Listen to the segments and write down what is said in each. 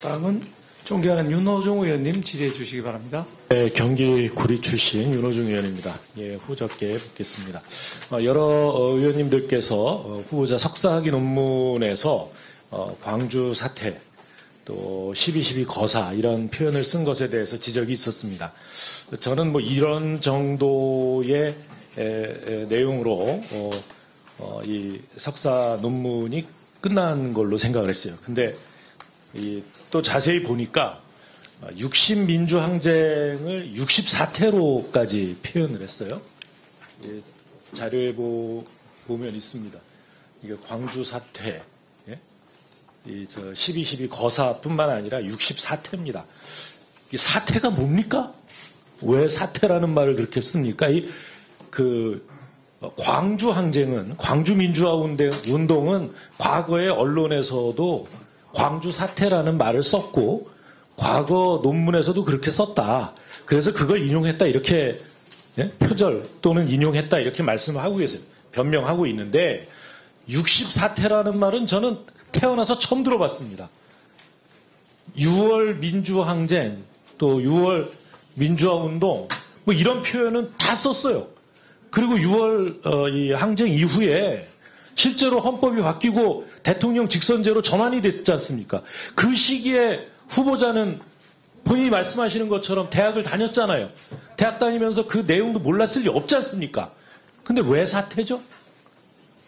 다음은 존경하는 윤호중 의원님 질의해 주시기 바랍니다. 네, 경기 구리 출신 윤호중 의원입니다. 예, 후적게 묻겠습니다. 여러 의원님들께서 후보자 석사학위 논문에서 광주 사태 또 12.12 거사 이런 표현을 쓴 것에 대해서 지적이 있었습니다. 저는 뭐 이런 정도의 내용으로 이 석사 논문이 끝난 걸로 생각을 했어요. 근데 또 자세히 보니까 60민주항쟁을 64태로까지 표현을 했어요. 자료에 보면 있습니다. 이게 광주 사태, 12.12 거사뿐만 아니라 64태입니다. 이 사태가 뭡니까? 왜 사태라는 말을 그렇게 씁니까? 광주 항쟁은, 광주 민주화 운동은 과거의 언론에서도 광주 사태라는 말을 썼고 과거 논문에서도 그렇게 썼다. 그래서 그걸 인용했다 이렇게 표절 또는 인용했다 이렇게 말씀을 하고 계세요. 변명하고 있는데 64태라는 말은 저는 태어나서 처음 들어봤습니다. 6월 민주항쟁 또 6월 민주화운동 뭐 이런 표현은 다 썼어요. 그리고 6월 이 항쟁 이후에 실제로 헌법이 바뀌고 대통령 직선제로 전환이 됐지 않습니까? 그 시기에 후보자는 본인이 말씀하시는 것처럼 대학을 다녔잖아요. 대학 다니면서 그 내용도 몰랐을 리 없지 않습니까? 근데 왜 사태죠?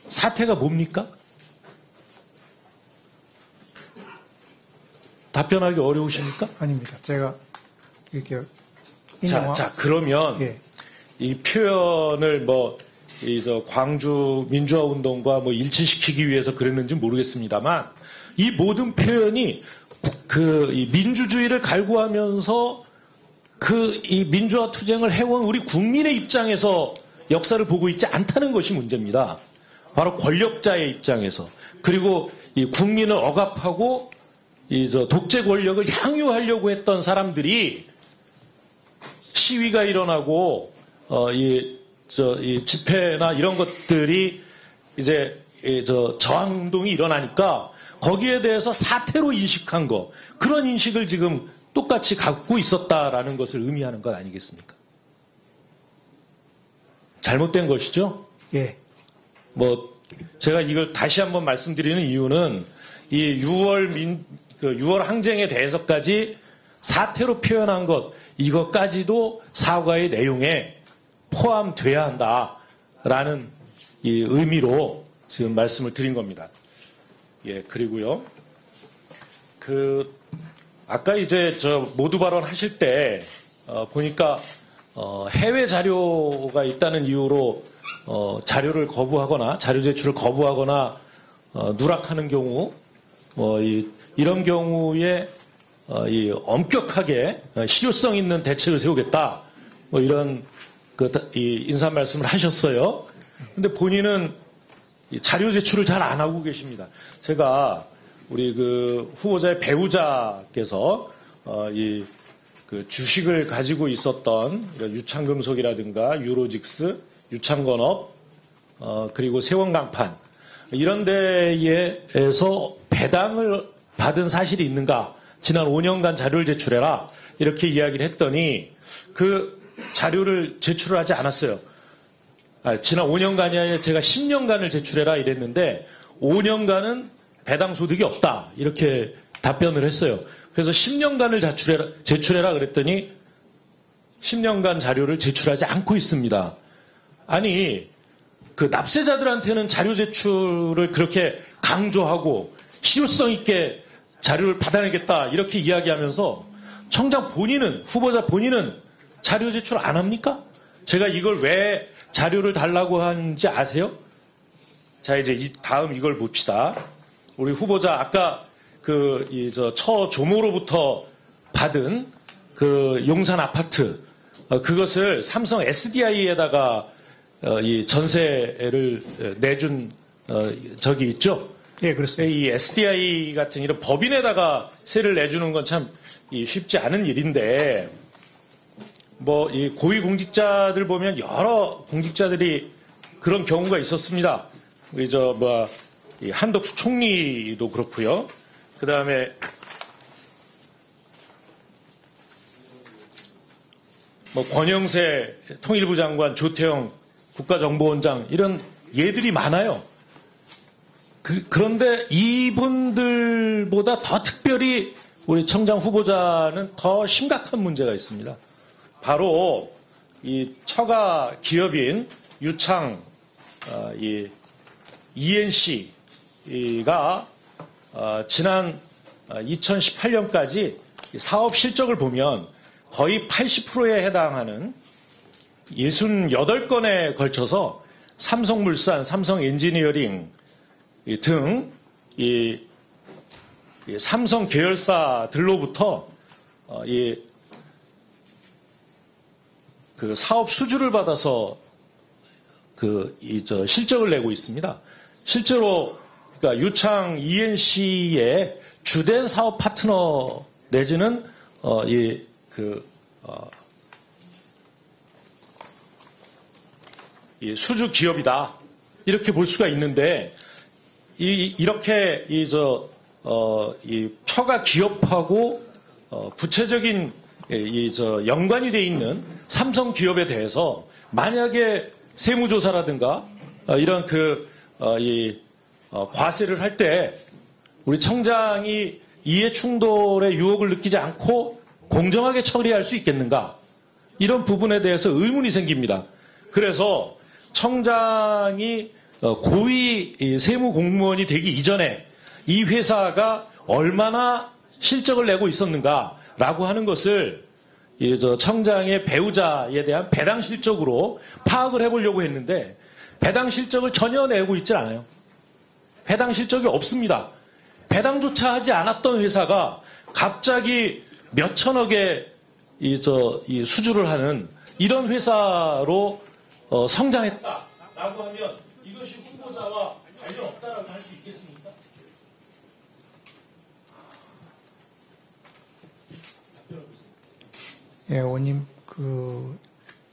사태가 뭡니까? 답변하기 어려우십니까? 아닙니다. 제가 이렇게 자 그러면 예. 이 표현을 광주 민주화 운동과 일치시키기 위해서 그랬는지 모르겠습니다만 이 모든 표현이 이 민주주의를 갈구하면서 이 민주화 투쟁을 해온 우리 국민의 입장에서 역사를 보고 있지 않다는 것이 문제입니다. 바로 권력자의 입장에서 그리고 이 국민을 억압하고 독재 권력을 향유하려고 했던 사람들이 시위가 일어나고 이 집회나 이런 것들이 이제 저항운동이 일어나니까 거기에 대해서 사태로 인식한 거 그런 인식을 지금 똑같이 갖고 있었다라는 것을 의미하는 것 아니겠습니까? 잘못된 것이죠? 예. 제가 이걸 다시 한번 말씀드리는 이유는 이 6월 항쟁에 대해서까지 사태로 표현한 것 이것까지도 사과의 내용에 포함돼야 한다라는 이 의미로 지금 말씀을 드린 겁니다. 예, 그리고요. 아까 이제 모두 발언 하실 때, 보니까, 해외 자료가 있다는 이유로, 자료를 거부하거나, 자료 제출을 거부하거나, 누락하는 경우, 이런 경우에, 엄격하게 실효성 있는 대책을 세우겠다. 이런, 이 인사 말씀을 하셨어요. 근데 본인은 자료 제출을 잘 안 하고 계십니다. 제가 우리 후보자의 배우자께서 주식을 가지고 있었던 유창금속이라든가 유로직스, 유창건업, 그리고 세원강판 이런 데에서 배당을 받은 사실이 있는가? 지난 5년간 자료를 제출해라. 이렇게 이야기를 했더니 자료를 제출을 하지 않았어요. 지난 5년간이 아니라 제가 10년간을 제출해라 이랬는데 5년간은 배당 소득이 없다. 이렇게 답변을 했어요. 그래서 10년간을 제출해라 그랬더니 10년간 자료를 제출하지 않고 있습니다. 아니, 납세자들한테는 자료 제출을 그렇게 강조하고 실효성 있게 자료를 받아내겠다. 이렇게 이야기하면서 청장 본인은, 후보자 본인은 자료 제출 안 합니까? 제가 이걸 왜 자료를 달라고 하는지 아세요? 자, 이제 다음 이걸 봅시다. 우리 후보자 아까 처조모로부터 받은 용산 아파트, 그것을 삼성 SDI에다가 이 전세를 내준 적이 있죠? 예, 그렇습니다. 이 SDI 같은 이런 법인에다가 세를 내주는 건 참 쉽지 않은 일인데, 이 고위공직자들 보면 여러 공직자들이 그런 경우가 있었습니다. 이 한덕수 총리도 그렇고요. 그 다음에 뭐 권영세 통일부 장관, 조태영 국가정보원장 이런 예들이 많아요. 그런데 이분들보다 더 특별히 우리 청장 후보자는 더 심각한 문제가 있습니다. 바로 이 처가 기업인 유창 이 ENC가 지난 2018년까지 사업 실적을 보면 거의 80%에 해당하는 68건에 걸쳐서 삼성물산, 삼성엔지니어링 등 이 삼성 계열사들로부터 그 사업 수주를 받아서 실적을 내고 있습니다. 실제로 그러니까 유창 ENC의 주된 사업 파트너 내지는 이 수주 기업이다 이렇게 볼 수가 있는데 이렇게 이 처가 기업하고 구체적인 연관이 돼 있는 삼성 기업에 대해서 만약에 세무조사라든가 이런 과세를 할 때 우리 청장이 이해 충돌의 유혹을 느끼지 않고 공정하게 처리할 수 있겠는가? 이런 부분에 대해서 의문이 생깁니다. 그래서 청장이 고위 세무 공무원이 되기 이전에 이 회사가 얼마나 실적을 내고 있었는가라고 하는 것을 청장의 배우자에 대한 배당 실적으로 파악을 해보려고 했는데 배당 실적을 전혀 내고 있질 않아요. 배당 실적이 없습니다. 배당조차 하지 않았던 회사가 갑자기 몇 천억의 이 수주를 하는 이런 회사로 성장했다라고 하면 이것이 후보자와 관련 없다라고 할 수 있겠습니까? 예, 의원님,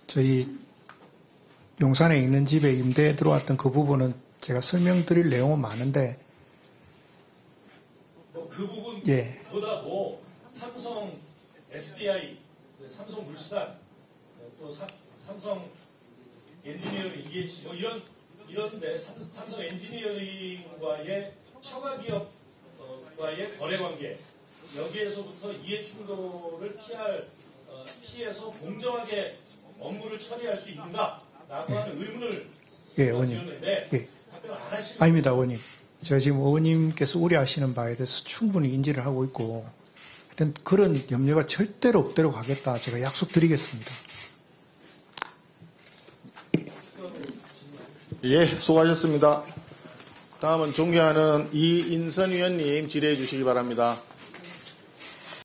저희 용산에 있는 집에 임대에 들어왔던 그 부분은 제가 설명드릴 내용은 많은데, 그 부분보다 예. 삼성 SDI, 삼성물산, 또 삼성 엔지니어링, ENC 이런데 삼성 엔지니어링과의 처가 기업과의 거래 관계 여기에서부터 이해 충돌을 피해서 공정하게 업무를 처리할 수 있는가라고 하는 의문을 지었는데 답변을 안 하시는 아닙니다, 의원님. 제가 지금 의원님께서 우려하시는 바에 대해서 충분히 인지를 하고 있고, 하여튼 그런 염려가 절대로 없도록 하겠다. 제가 약속드리겠습니다. 예, 수고하셨습니다. 다음은 존경하는 이인선 의원님 질의해 주시기 바랍니다.